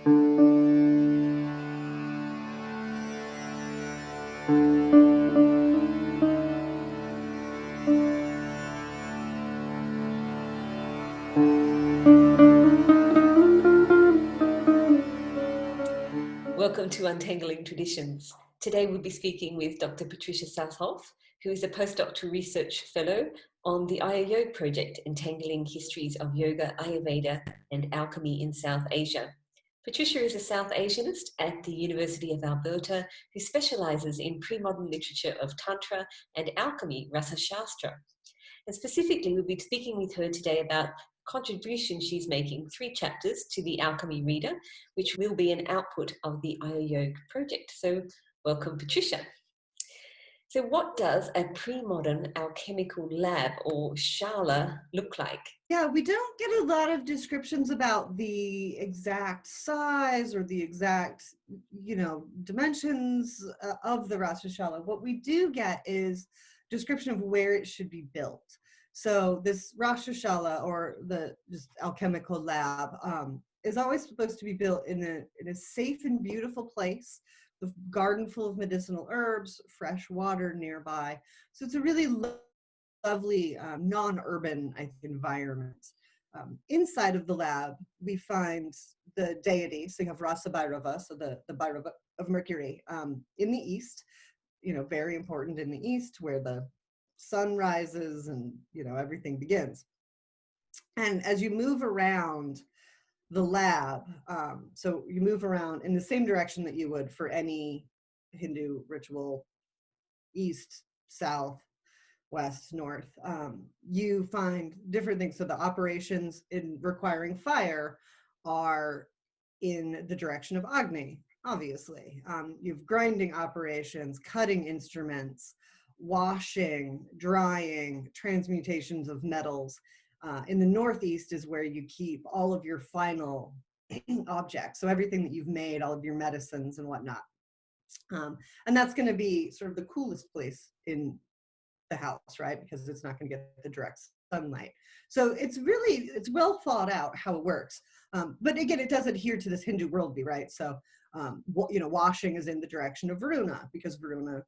Welcome to Untangling Traditions. Today we'll be speaking with Dr Patricia Sauthoff, who is a Post-doctoral Research Fellow on the AyurYog Project, Entangling Histories of Yoga, Ayurveda and Alchemy in South Asia. Patricia is a South Asianist at the University of Alberta who specialises in premodern literature of Tantra and Alchemy, Rasaśāstra. And specifically, we'll be speaking with her today about contribution she's making, 3 chapters to the Alchemy Reader, which will be an output of the AyurYog Project. So welcome, Patricia. So what does a pre-modern alchemical lab, or śālā, look like? Yeah, we don't get a lot of descriptions about the exact size or the exact, dimensions of the Rasaśāstra. What we do get is description of where it should be built. So this Rasaśāstra, or the just alchemical lab, is always supposed to be built in a safe and beautiful place, with a garden full of medicinal herbs, fresh water nearby. So it's a really lovely non-urban environment. Inside of the lab, we find the deity. So you have Rasaśāstra, so the Bhairava of Mercury, in the east. Very important in the east, where the sun rises and everything begins. And as you move around the lab, so you move around in the same direction that you would for any Hindu ritual, east, south, west, north, you find different things. So the operations in requiring fire are in the direction of Agni, obviously. You have grinding operations, cutting instruments, washing, drying, transmutations of metals. In the northeast is where you keep all of your final objects. So everything that you've made, all of your medicines and whatnot. And that's going to be sort of the coolest place in the house, right? Because it's not going to get the direct sunlight. So it's well thought out how it works. But again, it does adhere to this Hindu worldview, right? So, washing is in the direction of Varuna, because Varuna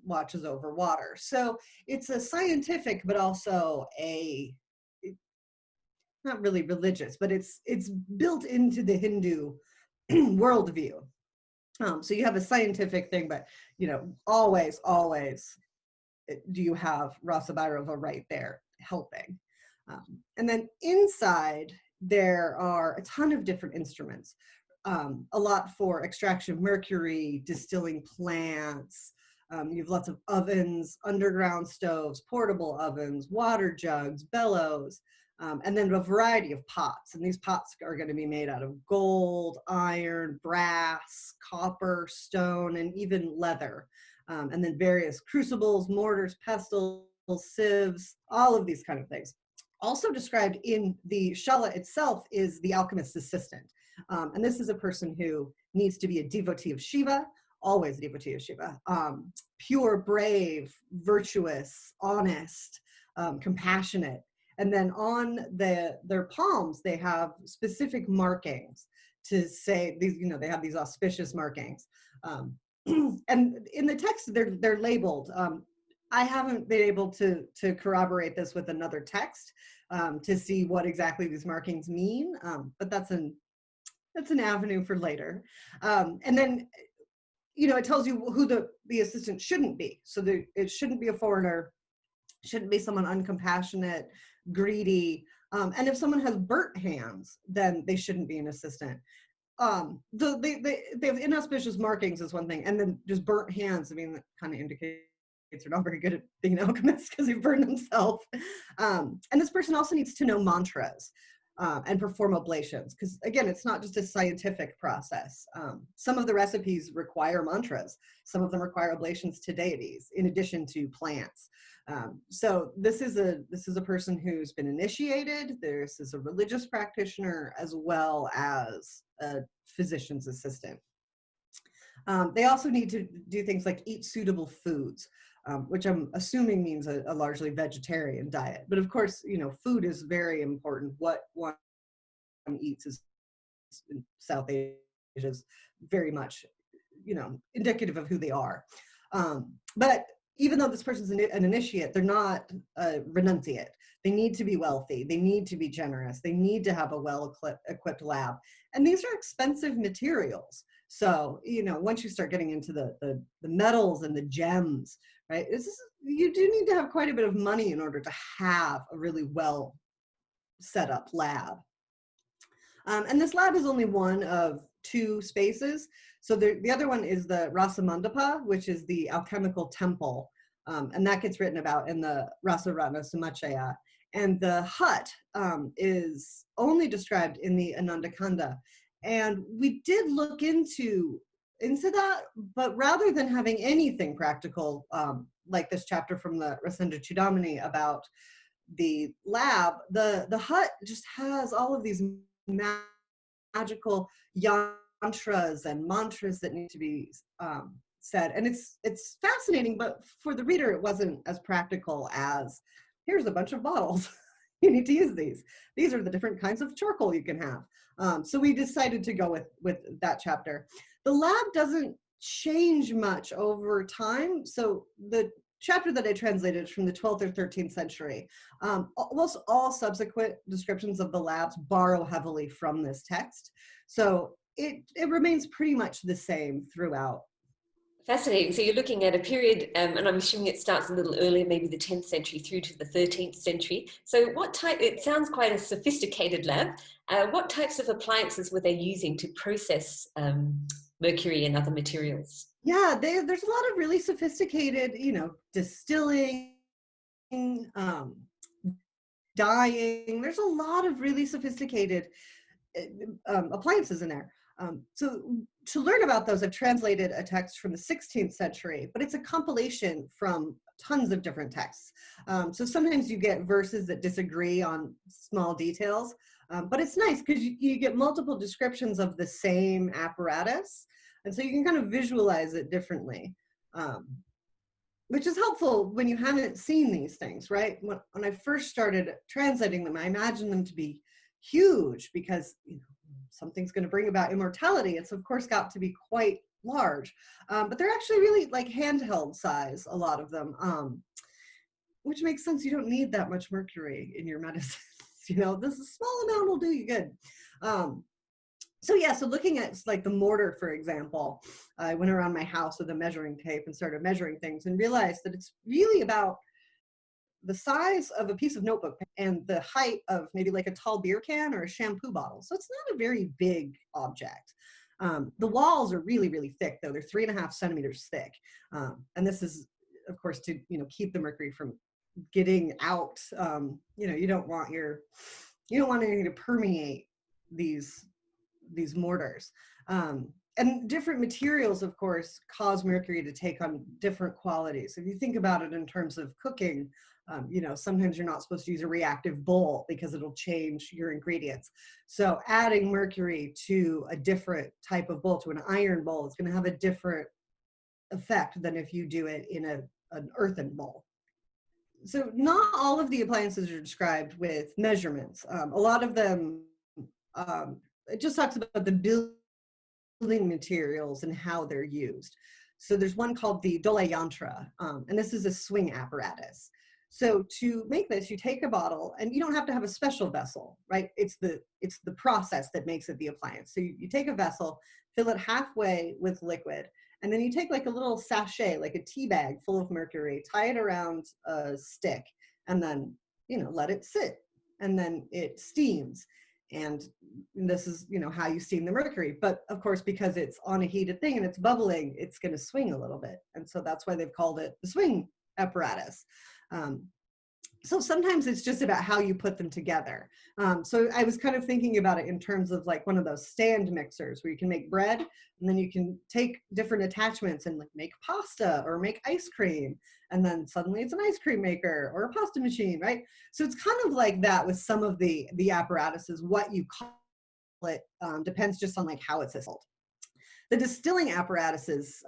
watches over water. So it's a scientific, but also not really religious, but it's built into the Hindu worldview. So you have a scientific thing, but always do you have Rasaśāstra right there helping. And then inside there are a ton of different instruments, a lot for extraction of mercury, distilling plants. You have lots of ovens, underground stoves, portable ovens, water jugs, bellows, and then a variety of pots. And these pots are going to be made out of gold, iron, brass, copper, stone, and even leather. And then various crucibles, mortars, pestles, sieves, all of these kind of things. Also described in the śālā itself is the alchemist's assistant. And this is a person who needs to be a devotee of Shiva, always a devotee of Shiva, pure, brave, virtuous, honest, compassionate. And then on their palms, they have specific markings to say these, they have these auspicious markings. And in the text, they're labeled. I haven't been able to corroborate this with another text to see what exactly these markings mean, but that's an avenue for later. And then, it tells you who the assistant shouldn't be. So it shouldn't be a foreigner, shouldn't be someone uncompassionate, greedy. And if someone has burnt hands, then they shouldn't be an assistant. They have inauspicious markings is one thing, and then just burnt hands, that kind of indicates they're not very good at being an alchemist because they burned themselves. And this person also needs to know mantras and perform oblations, because again, it's not just a scientific process. Some of the recipes require mantras. Some of them require oblations to deities in addition to plants. So this is a person who's been initiated. This is a religious practitioner as well as a physician's assistant. They also need to do things like eat suitable foods, which I'm assuming means a largely vegetarian diet. But of course, food is very important. What one eats is in South is very much, indicative of who they are. But even though this person's an initiate, they're not a renunciate. They need to be wealthy. They need to be generous. They need to have a well-equipped lab. And these are expensive materials. So, once you start getting into the metals and the gems, right, you do need to have quite a bit of money in order to have a really well set up lab. And this lab is only one of 2 spaces. So the other one is the Rasamandapa, which is the Alchemical Temple. And that gets written about in the Rasaśāstra. And the hut is only described in the Anandakanda. And we did look into that, but rather than having anything practical, like this chapter from the Rasendracūḍāmaṇi about the lab, the hut just has all of these magical yantras and mantras that need to be said. And it's fascinating, but for the reader, it wasn't as practical as, here's a bunch of bottles. You need to use these. These are the different kinds of charcoal you can have. So we decided to go with that chapter. The lab doesn't change much over time. So the chapter that I translated is from the 12th or 13th century. Almost all subsequent descriptions of the labs borrow heavily from this text. So it remains pretty much the same throughout. Fascinating. So you're looking at a period, and I'm assuming it starts a little earlier, maybe the 10th century through to the 13th century. So it sounds quite a sophisticated lab. What types of appliances were they using to process mercury and other materials? Yeah, there's a lot of really sophisticated, distilling, dyeing. There's a lot of really sophisticated appliances in there. So to learn about those, I've translated a text from the 16th century, but it's a compilation from tons of different texts. So sometimes you get verses that disagree on small details, but it's nice because you get multiple descriptions of the same apparatus. And so you can kind of visualize it differently, which is helpful when you haven't seen these things, right? When I first started translating them, I imagined them to be huge because something's going to bring about immortality. It's of course got to be quite large, but they're actually really like handheld size, a lot of them, which makes sense. You don't need that much mercury in your medicines. This is small amount will do you good. So looking at like the mortar, for example, I went around my house with a measuring tape and started measuring things and realized that it's really about the size of a piece of notebook and the height of maybe like a tall beer can or a shampoo bottle. So it's not a very big object. The walls are really, really thick though. They're 3.5 centimeters thick. And this is, of course, to, keep the mercury from getting out. You don't want anything to permeate these mortars. And different materials, of course, cause mercury to take on different qualities. If you think about it in terms of cooking, sometimes you're not supposed to use a reactive bowl because it'll change your ingredients. So adding mercury to a different type of bowl, to an iron bowl, is going to have a different effect than if you do it in an earthen bowl. So not all of the appliances are described with measurements. A lot of them, it just talks about the building materials and how they're used. So there's one called the Dole Yantra, and this is a swing apparatus. So to make this, you take a bottle, and you don't have to have a special vessel, right? It's the process that makes it the appliance. So you take a vessel, fill it halfway with liquid, and then you take like a little sachet, like a tea bag full of mercury, tie it around a stick, and then, let it sit. And then it steams. And this is, how you steam the mercury. But of course, because it's on a heated thing and it's bubbling, it's going to swing a little bit. And so that's why they've called it the swing apparatus. So sometimes it's just about how you put them together. So I was kind of thinking about it in terms of like one of those stand mixers where you can make bread, and then you can take different attachments and like make pasta or make ice cream. And then suddenly it's an ice cream maker or a pasta machine, right? So it's kind of like that with some of the apparatuses. What you call it depends just on like how it's assembled. The distilling apparatuses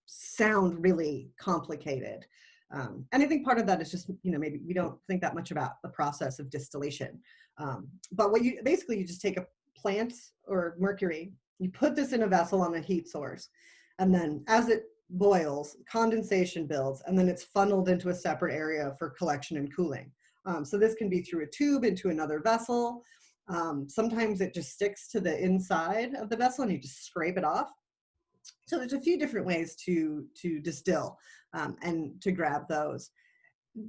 sound really complicated. And I think part of that is just, maybe we don't think that much about the process of distillation. But you just take a plant or mercury You put this in a vessel on a heat source, and then as it boils, condensation builds, and then it's funneled into a separate area for collection and cooling. So this can be through a tube into another vessel. Sometimes it just sticks to the inside of the vessel and you just scrape it off. So there's a few different ways to distill and to grab those.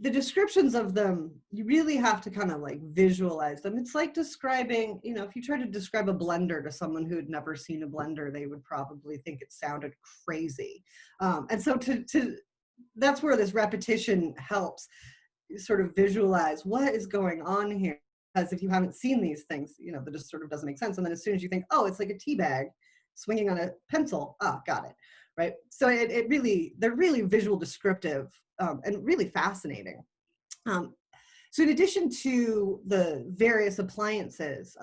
The descriptions of them, you really have to kind of like visualize them. It's like describing, you know, if you try to describe a blender to someone who had never seen a blender, they would probably think it sounded crazy. And so that's where this repetition helps sort of visualize what is going on here. Because if you haven't seen these things, you know, that just sort of doesn't make sense. And then as soon as you think, oh, it's like a tea bag swinging on a pencil, got it, right? So they're really visual descriptive and really fascinating. So in addition to the various appliances,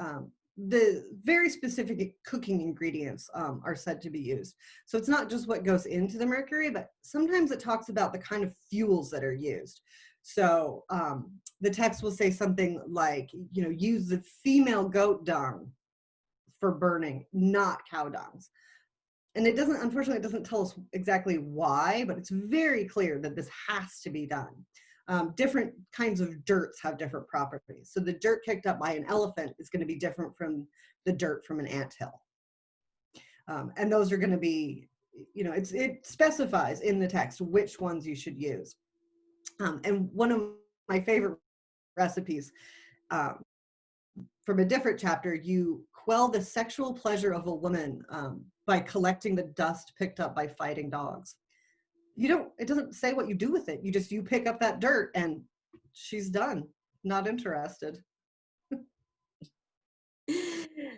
the very specific cooking ingredients are said to be used. So it's not just what goes into the mercury, but sometimes it talks about the kind of fuels that are used. So the text will say something like, you know, use the female goat dung for burning, not cow dungs. And it doesn't, unfortunately, it doesn't tell us exactly why, but it's very clear that this has to be done. Different kinds of dirts have different properties. So the dirt kicked up by an elephant is going to be different from the dirt from an anthill. And those are going to be, you know, it specifies in the text which ones you should use. And one of my favorite recipes from a different chapter, you quell the sexual pleasure of a woman by collecting the dust picked up by fighting dogs. It doesn't say what you do with it. You pick up that dirt and she's done, not interested.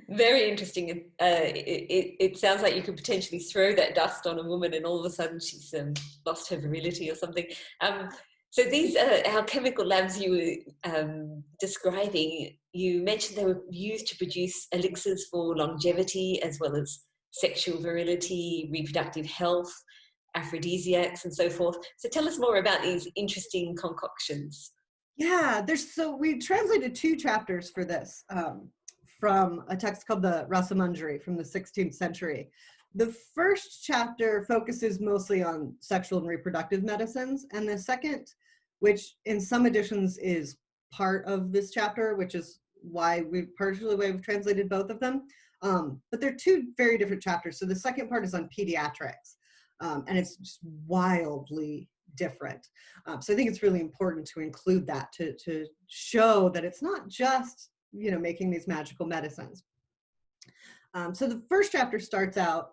Very interesting. It sounds like you could potentially throw that dust on a woman and all of a sudden she's lost her virility or something. So these alchemical labs you were describing, you mentioned they were used to produce elixirs for longevity as well as sexual virility, reproductive health, aphrodisiacs, and so forth. So tell us more about these interesting concoctions. Yeah, so we translated 2 chapters for this from a text called the Rasaśāstra from the 16th century. The first chapter focuses mostly on sexual and reproductive medicines, and the second, which in some editions is part of this chapter, which is why we've translated both of them. But they're 2 very different chapters. So the second part is on pediatrics, and it's just wildly different. So I think it's really important to include that to show that it's not just, you know, making these magical medicines. So the first chapter starts out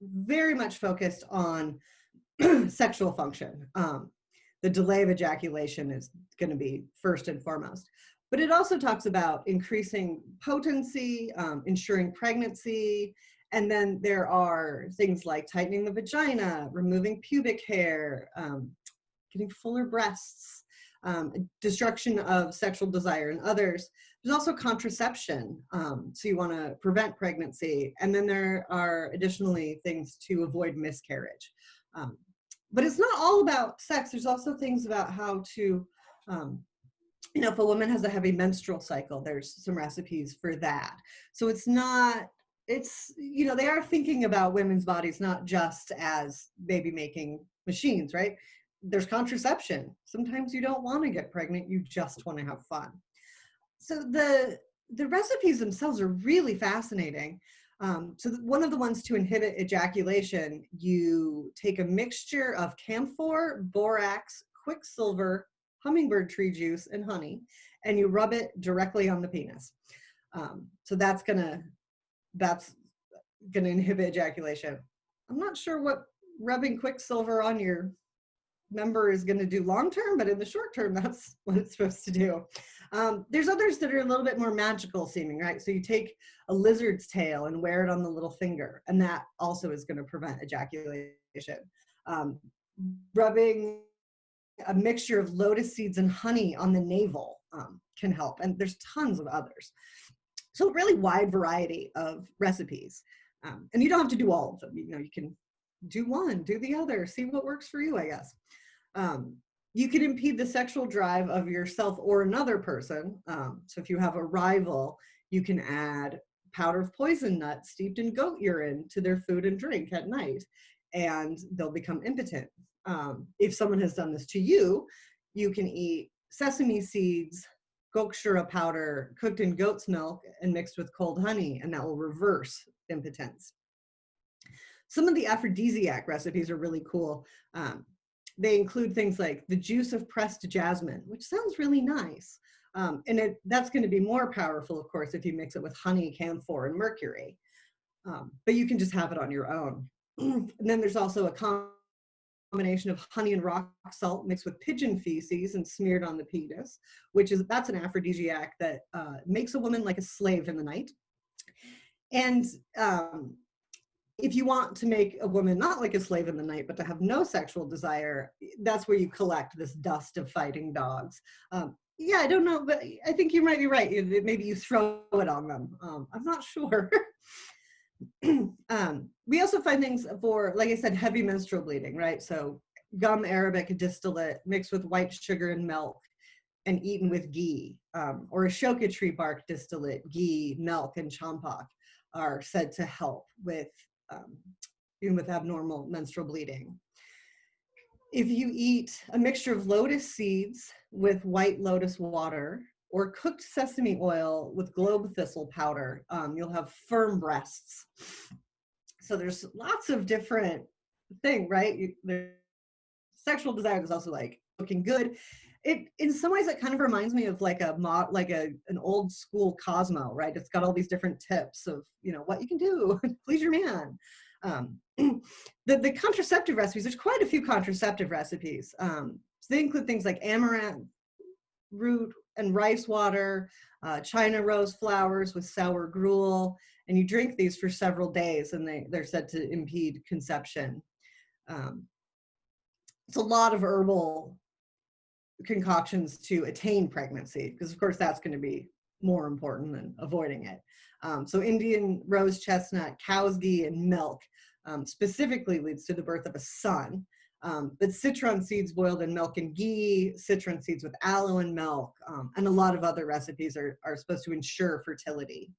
very much focused on sexual function. The delay of ejaculation is going to be first and foremost. But it also talks about increasing potency, ensuring pregnancy, and then there are things like tightening the vagina, removing pubic hair, getting fuller breasts, destruction of sexual desire in others. There's also contraception, so you want to prevent pregnancy. And then there are additionally things to avoid miscarriage. But it's not all about sex. There's also things about how to, you know, if a woman has a heavy menstrual cycle, there's some recipes for that. So you know, they are thinking about women's bodies not just as baby making machines, right? There's contraception. Sometimes you don't want to get pregnant, you just want to have fun. So the recipes themselves are really fascinating. So one of the ones to inhibit ejaculation, you take a mixture of camphor, borax, quicksilver, hummingbird tree juice, and honey, and you rub it directly on the penis. So that's gonna inhibit ejaculation. I'm not sure what rubbing quicksilver on your member is going to do long term, but in the short term, that's what it's supposed to do. There's others that are a little bit more magical seeming, right? So you take a lizard's tail and wear it on the little finger, and that also is going to prevent ejaculation. Rubbing a mixture of lotus seeds and honey on the navel can help, and there's tons of others. So a really wide variety of recipes. And you don't have to do all of them. You know, you can do one, do the other, see what works for you, I guess. You can impede the sexual drive of yourself or another person. So if you have a rival, you can add powder of poison nuts steeped in goat urine to their food and drink at night, and they'll become impotent. If someone has done this to you, you can eat sesame seeds, gokshura powder cooked in goat's milk and mixed with cold honey, and that will reverse impotence. Some of the aphrodisiac recipes are really cool. They include things like the juice of pressed jasmine, which sounds really nice. And that's going to be more powerful, of course, if you mix it with honey, camphor, and mercury. But you can just have it on your own. And then there's also a combination of honey and rock salt mixed with pigeon feces and smeared on the penis, that's an aphrodisiac that makes a woman like a slave in the night. And if you want to make a woman not like a slave in the night, but to have no sexual desire, that's where you collect this dust of fighting dogs. Yeah, I don't know, but I think you might be right. Maybe you throw it on them. I'm not sure. We also find things for, like I said, heavy menstrual bleeding, right? So gum arabic distillate mixed with white sugar and milk and eaten with ghee, or ashoka tree bark distillate, ghee, milk, and champak are said to help with even with abnormal menstrual bleeding. If you eat a mixture of lotus seeds with white lotus water or cooked sesame oil with globe thistle powder, you'll have firm breasts. So there's lots of different things, right? Sexual desire is also like looking good. In some ways, it kind of reminds me of like an old school Cosmo, right? It's got all these different tips of, what you can do, please your man. The contraceptive recipes, there's quite a few contraceptive recipes. So they include things like amaranth root and rice water, China rose flowers with sour gruel, and you drink these for several days, and they're said to impede conception. It's a lot of herbal concoctions to attain pregnancy, because of course that's going to be more important than avoiding it. So Indian rose chestnut, cow's ghee, and milk specifically leads to the birth of a son. But citron seeds boiled in milk and ghee, citron seeds with aloe and milk, and a lot of other recipes are supposed to ensure fertility.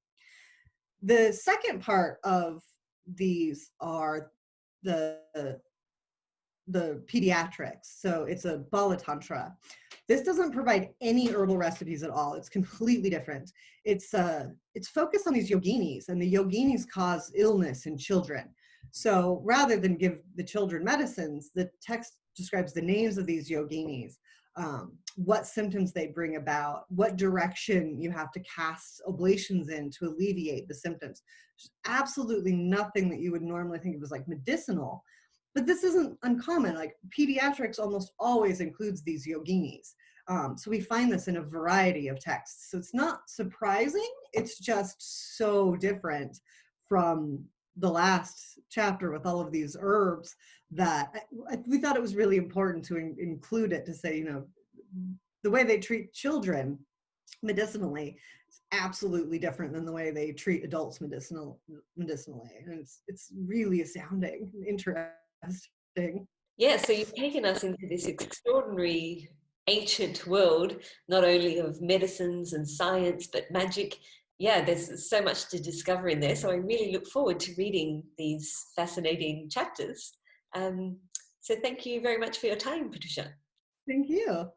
The second part of these are the pediatrics. So it's a Bala Tantra. This doesn't provide any herbal recipes at all. It's completely different. It's focused on these yoginis, and the yoginis cause illness in children. So rather than give the children medicines, the text describes the names of these yoginis, what symptoms they bring about, what direction you have to cast oblations in to alleviate the symptoms. There's absolutely nothing that you would normally think of as like medicinal. But this isn't uncommon. Like pediatrics almost always includes these yoginis. So we find this in a variety of texts. So it's not surprising. It's just so different from the last chapter with all of these herbs that we thought it was really important to include it, to say, the way they treat children medicinally is absolutely different than the way they treat adults medicinally. And it's really astounding, interesting. Yeah, so you've taken us into this extraordinary ancient world, not only of medicines and science, but magic. Yeah, there's so much to discover in there. So I really look forward to reading these fascinating chapters. So thank you very much for your time, Patricia. Thank you.